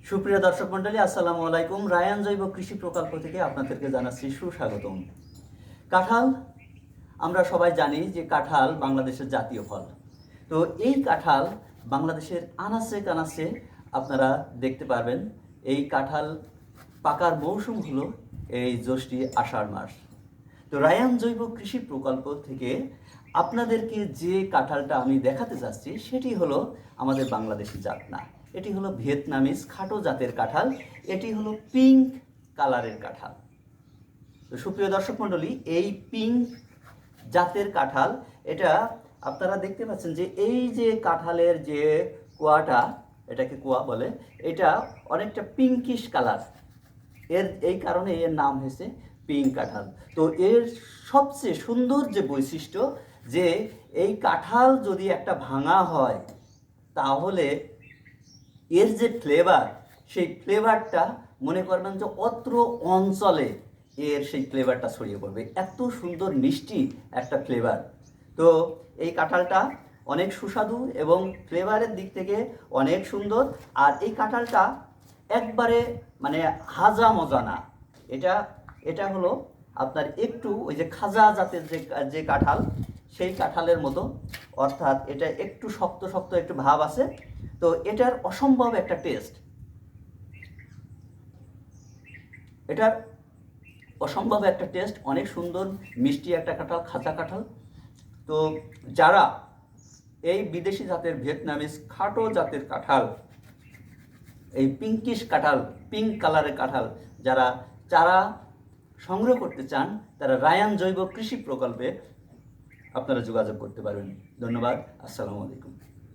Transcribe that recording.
সুপ্রিয় দর্শক মণ্ডলী, আসসালামু আলাইকুম। রায়ান জৈব কৃষি প্রকল্প থেকে আপনাদেরকে জানাচ্ছি সুস্বাগতম। কাঁঠাল, আমরা সবাই জানি যে কাঁঠাল বাংলাদেশের জাতীয় ফল। তো এই কাঁঠাল বাংলাদেশের আনাচে কানাচে আপনারা দেখতে পারবেন। এই কাঁঠাল পাকার মৌসুম হলো এই জ্যৈষ্ঠ আষাঢ় মাস। তো রায়ান জৈব কৃষি প্রকল্প থেকে আপনাদেরকে যে কাঁঠালটা আমি দেখাতে যাচ্ছি সেটি হলো আমাদের বাংলাদেশি জাত না, এটি হলো ভিয়েতনামিজ খাটো জাতের কাঁঠাল। এটি হলো পিঙ্ক কালারের কাঁঠাল। তো সুপ্রিয় দর্শক মণ্ডলী, এই পিঙ্ক জাতের কাঁঠাল, এটা আপনারা দেখতে পাচ্ছেন যে এই যে কাঁঠালের যে কোয়াটা, এটাকে কোয়া বলে, এটা অনেকটা পিঙ্কিশ কালার। এই কারণে এর নাম হয়েছে পিঙ্ক কাঁঠাল। তো এর সবচেয়ে সুন্দর যে বৈশিষ্ট্য, যে এই কাঁঠাল যদি একটা ভাঙা হয় তাহলে এর যে ফ্লেভার, সেই ফ্লেভারটা মনে করবেন যে অত্র অঞ্চলে এর সেই ফ্লেভারটা ছড়িয়ে পড়বে। এত সুন্দর মিষ্টি একটা ফ্লেভার। তো এই কাঁঠালটা অনেক সুস্বাদু এবং ফ্লেভারের দিক থেকে অনেক সুন্দর। আর এই কাঁঠালটা একবারে মানে হাজা মজা না। এটা এটা হলো আপনার একটু ওই যে খাজা জাতের যে কাঁঠাল, সেই কাঁঠালের মতো, অর্থাৎ এটা একটু শক্ত শক্ত একটু ভাব আছে। তো এটার অসম্ভব একটা টেস্ট, এটার অসম্ভব একটা টেস্ট, অনেক সুন্দর মিষ্টি একটা কাঁঠাল, খাঁচা কাঁঠাল। তো যারা এই বিদেশি জাতের ভিয়েতনামিজ খাটো জাতের কাঁঠাল, এই পিঙ্কিশ কাঁঠাল, পিঙ্ক কালারের কাঁঠাল যারা চারা সংগ্রহ করতে চান, তারা রায়ান জৈব কৃষি প্রকল্পে আপনারা যোগাযোগ করতে পারবেন। ধন্যবাদ। আসসালামু আলাইকুম।